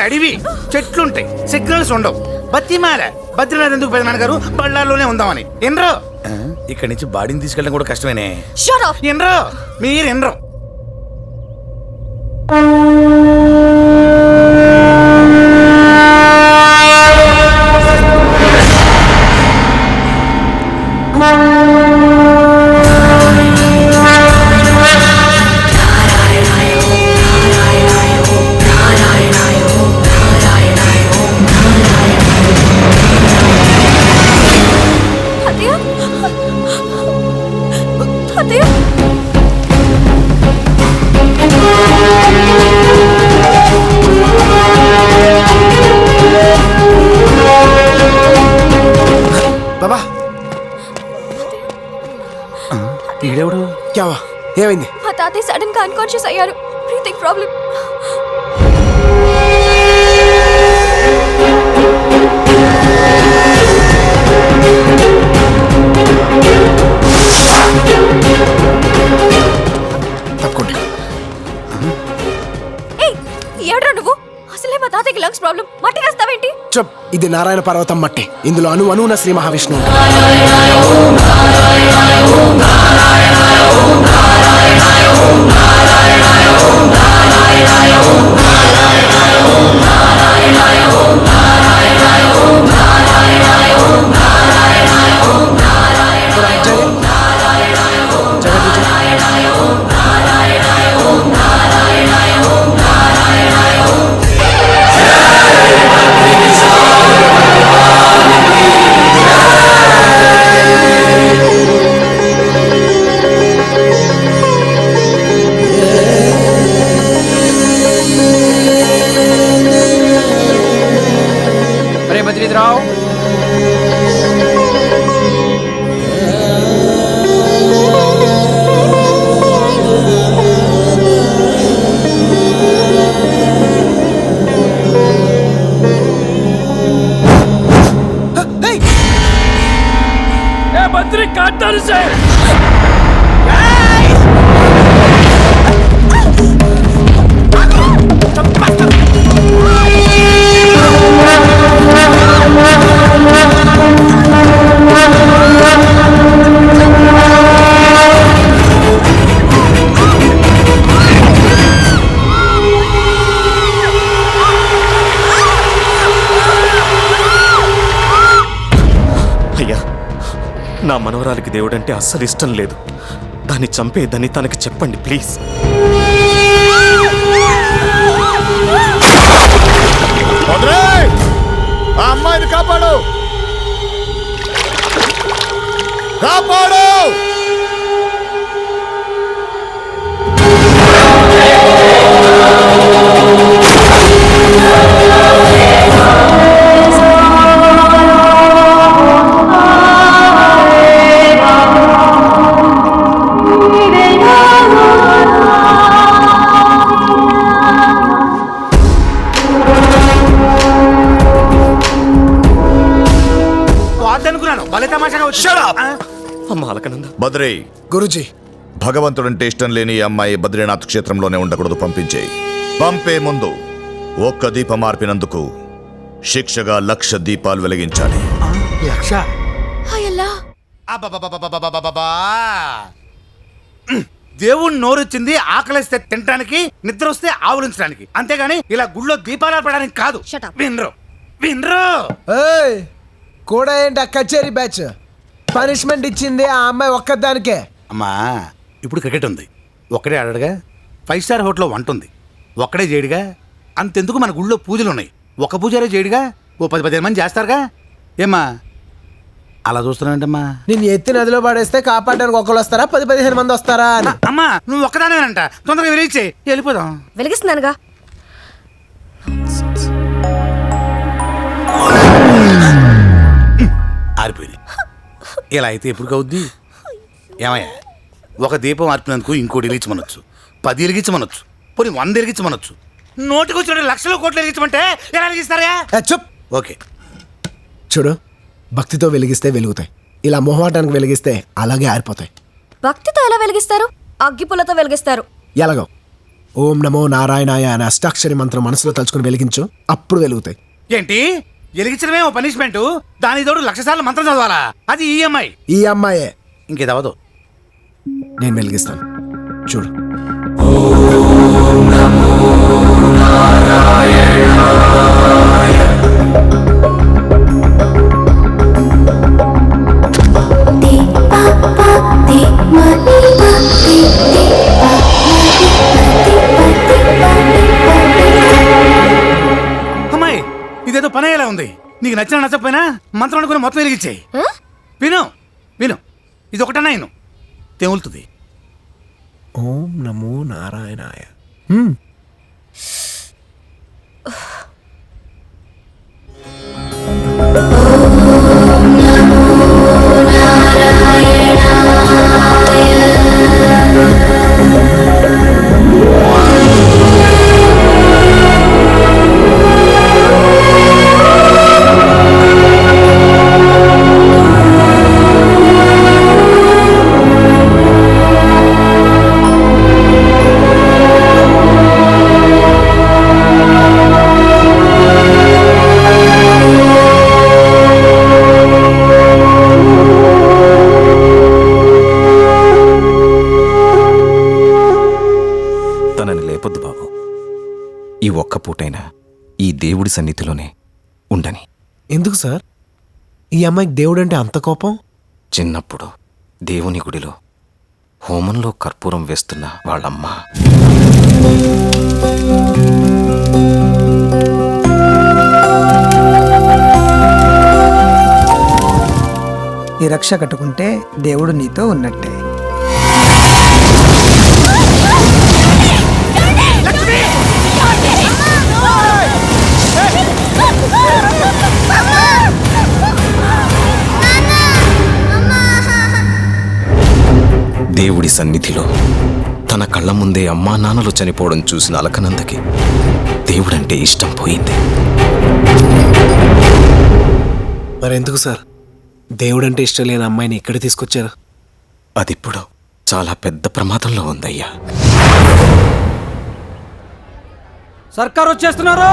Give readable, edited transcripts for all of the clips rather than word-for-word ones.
అడివి, చెట్లుంటాయి, సిగ్నల్స్ ఉండవు. బతిమాల బద్రీనాథ్ ఎందుకు పెదనాన్న గారు బళ్ళాల్లోనే ఉందామని. ఎన్రో ఇక్కడి నుంచి బాడీని తీసుకెళ్ళడం కూడా కష్టమేనే. ఎన్రో మీరు ఎన్రో. బాబా ఈడెవడు? క్యావా ఏమైంది? మా తాతయ్య సడన్ గా అన్కాన్షియస్ అయ్యారు. Breathing problem. తప్పకుండా. ఏడ్రా నువ్వు? అసలే మా తాతయ్యకి లంగ్స్ ప్రాబ్లం. మట్టి వేస్తావేంటి? చెప్, ఇది నారాయణ పర్వతం మట్టి. ఇందులో అణువున శ్రీ మహావిష్ణువు. బద్రీరావు, బద్రీ కాటారు సార్. అయ్యా, నా మనవరాలికి దేవుడంటే అస్సలు ఇష్టం లేదు. దాన్ని చంపేదని తనకి చెప్పండి ప్లీజ్. ఆ అమ్మాయిని కాపాడు, కాపాడు. బద్రీ, గురుజీ, భగవంతుడంటే ఇష్టం లేని ఈ అమ్మాయి బద్రీనాథ్ క్షేత్రంలోనే ఉండకూడదు. పంపించేయి. పంపే ముందు ఒక్క దీపం మార్పినందుకు శిక్షగా 1,00,000 దీపాలు వెలిగించాలి. 1,00,000? దేవుణ్ణి నోరొచ్చింది ఆకలిస్తే తినడానికి, నిద్ర వస్తే ఆవులించడానికి, అంతేగాని ఇలా గుళ్ళో దీపాలు ఆర్పడానికి కాదు. వినరు వినరు. కూడా ఏంటి ఆ కచేరీ బ్యాచ్? పనిష్మెంట్ ఇచ్చింది ఆ అమ్మాయి ఒక్కదానికే. అమ్మా, ఇప్పుడు క్రికెట్ ఉంది, ఒక్కడే ఆడాడుగా. 5 స్టార్ హోటల్లో వంట ఉంది, ఒక్కడే చేయడుగా. అంతెందుకు మన గుళ్ళో పూజలు ఉన్నాయి, ఒక పూజారే చేయడుగా. ఓ 10-15 మంది చేస్తారుగా. ఏమ్మా అలా చూస్తున్నానంటమ్మా? నేను ఎత్తి నదిలో పడేస్తే కాపాడడానికి ఒకళ్ళు వస్తారా, 10-15 మంది వస్తారా అని. అమ్మా నువ్వు ఒక్కదానేనంట, తొందరగా వెలిగించే, వెళ్ళిపోదాం. వెలిగిస్తున్నానుగా. ఆరిపోయింది. ఇలా అయితే ఎప్పుడు కవుద్ది? ఏమయ్యా, ఒక దీపం ఆర్పినందుకు ఇంకోటి వెలిగించమనొచ్చు, 10 వెలిగించమనొచ్చు, పోనీ 100 వెలిగించమనొచ్చు. నోటికి వచ్చిన 1,00,000 కోట్లు వెలిగించమంటే ఎలా వెలిగిస్తారా? చెప్. ఓకే చూడు, భక్తితో వెలిగిస్తే వెలుగుతాయి, ఇలా మొహమాటానికి వెలిగిస్తే అలాగే ఆరిపోతాయి. భక్తితో ఎలా వెలిగిస్తారు? అగ్గిపుల్లతో వెలిగిస్తారు. ఎలాగో ఓం నమో నారాయణాయ అనే అష్టాక్షరి మంత్రం మనసులో తలుచుకుని వెలిగించు, అప్పుడు వెలుగుతాయి. ఏంటి ఎలిగించడమే ఓ పనిష్మెంట్, దాని తోడు 1,00,000 సార్లు మంత్రం చదవాలా? అది ఈఎంఐ. ఈ అమ్మాయే. ఇంకేదవదు. నేను వెలిగిస్తాను, చూడు. అమ్మాయి ఇదేదో పని అయ్యేలా ఉంది. నీకు నచ్చిన నచ్చకపోయినా మంత్రం అనుకుని మొత్తం వెలిగించేయి. విను విను, ఇది ఒకటన్నా విను, తెములుతుంది. ఓం నమో నారాయణాయ. తనని లేపొద్దు బాబు. ఈ ఒక్క పూటైనా ఈ దేవుడి సన్నిధిలోనే ఉండని. ఎందుకు సార్ ఈ అమ్మాయికి దేవుడు అంటే అంత కోపం? చిన్నప్పుడు దేవుని గుడిలో హోమంలో కర్పూరం వేస్తున్న వాళ్ళమ్మ ఈ రక్ష కట్టుకుంటే దేవుడు నీతో ఉన్నట్టే. దేవుడి సన్నిధిలో తన కళ్ళ ముందే అమ్మా నాన్నలు చనిపోవడం చూసిన అలకనందకి దేవుడంటే ఇష్టం పోయింది. మరెందుకు సార్ దేవుడు అంటే ఇష్టం లేని అమ్మాయిని ఇక్కడ తీసుకొచ్చారు? అదిప్పుడు చాలా పెద్ద ప్రమాదంలో ఉందయ్యా. సర్కార్ వచ్చేస్తున్నారు.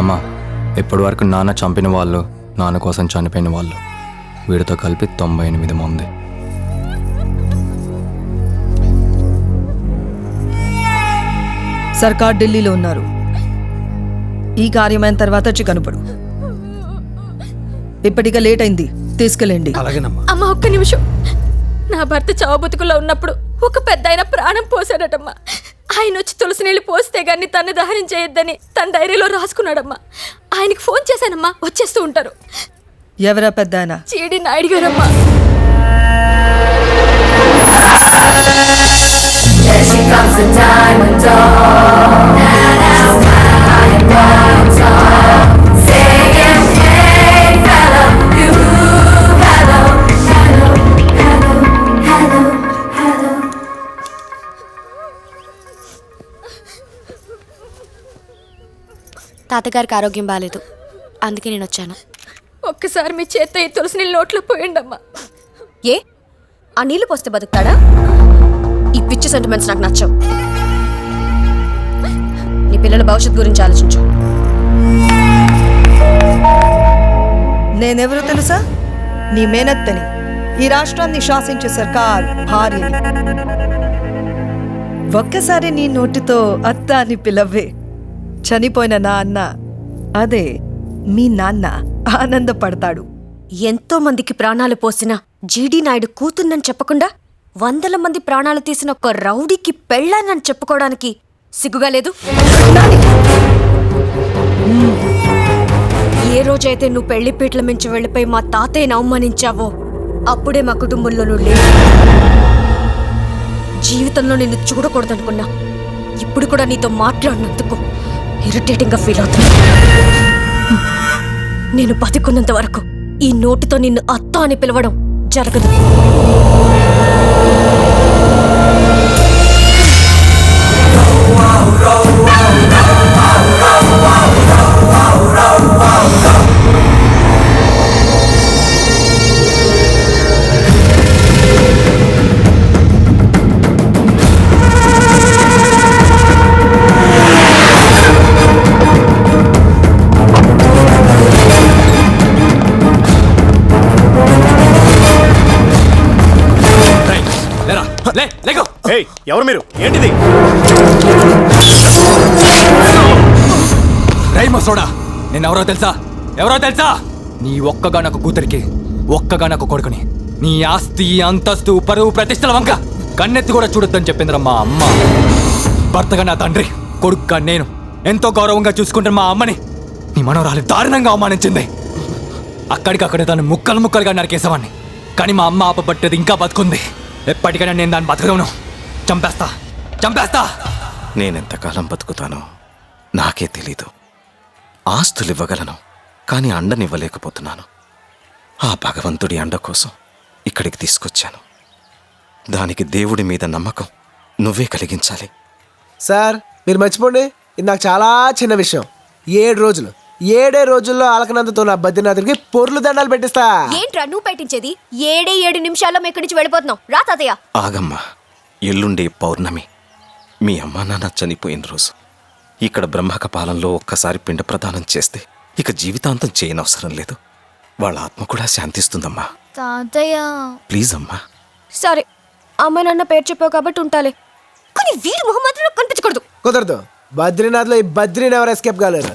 అమ్మా, ఇప్పటి వరకు నాన్న చంపిన వాళ్ళు, నాన్న కోసం చనిపోయిన వాళ్ళు, వీడితో కలిపి 98 మంది. సర్కార్ ఢిల్లీలో ఉన్నారు. ఈ కార్యమైన తర్వాత వచ్చి కనుపడు. ఇప్పటికే లేట్ అయింది, తీసుకెళ్ళండి. అలాగేనమ్మా. అమ్మ ఒక్క నిమిషం. నా భర్త చావు బతుకుల్లో ఉన్నప్పుడు ఒక పెద్ద ఆయన ప్రాణం పోసాడటమ్మా. ఆయన వచ్చి తులసి నీళ్ళు పోస్తే గాని తన్ని దహనం చేయొద్దని తన డైరీలో రాసుకున్నాడమ్మా. ఆయనకి ఫోన్ చేశానమ్మా, వచ్చేస్తూ ఉంటారు. ఎవరా పెద్ద ఆయన? జీడి నాయుడు గారమ్మా. తాతగారికి ఆరోగ్యం బాగాలేదు, అందుకే నేను వచ్చాను. ఒక్కసారి మీ చేత్తో ఈ తులసి నీళ్ళు నోట్లో పోయండమ్మా. ఏ ఆ నీళ్లు పోస్తే బతుకుతాడా? ఈ పిచ్చి సెంటిమెంట్స్ నాకు నచ్చవు. నీ పిల్లల భవిష్యత్తు గురించి ఆలోచించు. నేనెవరో తెలుసా? నీ మేనత్తని, ఈ రాష్ట్రాన్ని శాసించే సర్కార్ భార్యని. ఒక్కసారి నీ నోటితో అత్త అని పిలవే, చనిపోయిన నా అన్న, అదే మీ నాన్న ఆనందపడతాడు. ఎంతో మందికి ప్రాణాలు పోసిన జీడి నాయుడు కూతున్నని చెప్పకుండా 100 మంది ప్రాణాలు తీసిన ఒక రౌడీకి పెళ్ళానని చెప్పుకోవడానికి సిగ్గుగా లేదు? ఏ రోజైతే నువ్వు పెళ్లిపీట్ల మించి వెళ్ళిపోయి మా తాతయ్యని అవమానించావో అప్పుడే మా కుటుంబంలో నువ్వు లేవు. జీవితంలో నిన్ను చూడకూడదనుకున్నా. ఇప్పుడు కూడా నీతో మాట్లాడినందుకు ఇరిటేటింగ్గా ఫీల్ అవుతున్నా. నేను బతికున్నంత వరకు ఈ నోటితో నిన్ను అత్త అని పిలవడం జరగదు. ఎవరు మీరు? ఏంటిది? రైమో సోడా, నేను ఎవరో తెలుసా? ఎవరో తెలుసా? నీ ఒక్కగా నాకు కూతురికి, ఒక్కగా నాకు కొడుకుని, నీ ఆస్తి అంతస్తు పరువు ప్రతిష్టల వంక కన్నెత్తి కూడా చూడొద్దని చెప్పిందిరా మా అమ్మ. భర్తగా నా తండ్రి, కొడుకుగా నేను ఎంతో గౌరవంగా చూసుకుంటున్న మా అమ్మని నీ మనవరాలు దారుణంగా అవమానించింది. అక్కడికక్కడే తను ముక్కలు ముక్కలుగా నరికేసేవాడిని. కానీ మా అమ్మ ఆపబట్టేది ఇంకా బతుకుంది. ఎప్పటికైనా నేను దాన్ని బతకను. చంపేస్తా, చంపేస్తా. నేనెంతకాలం బతుకుతానో నాకే తెలీదు. ఆస్తులు ఇవ్వగలను, కానీ అండనివ్వలేకపోతున్నాను. ఆ భగవంతుడి అండ కోసం ఇక్కడికి తీసుకొచ్చాను. దానికి దేవుడి మీద నమ్మకం నువ్వే కలిగించాలి. సార్ మీరు మర్చిపోండి, ఇది నాకు చాలా చిన్న విషయం. 7 రోజులు, 7 రోజుల్లో అలకనందతో నా బద్రీనాథుడికి పొర్లు దండాలు పెట్టిస్తా. ఏంట్రా నువ్వు పెట్టించేది? 7 నిమిషాల్లో మేము ఇక్కడి నుంచి వెళ్ళిపోతున్నాం. రా తాతయ్య. ఆగమ్మా, ఎల్లుండే పౌర్ణమి మీ అమ్మా నాన్న చనిపోయిన రోజు. ఇక్కడ బ్రహ్మకపాలంలో ఒక్కసారి పిండ ప్రదానం చేస్తే ఇక జీవితాంతం చేయనవసరం లేదు. వాళ్ళ ఆత్మ కూడా శాంతిస్తుందమ్మా. తాతయ్య ప్లీజ్ అమ్మా. సరే, అమ్మ నాన్న పేరు చెప్పావు కాబట్టి ఉంటాలే, కానీ వీడి మొహం మాత్రం నాకు కనిపించకూడదు. కుదరదు. బద్రీనాథ్లో ఈ బద్రీని ఎవరు ఎస్కేప్ కాలేరు.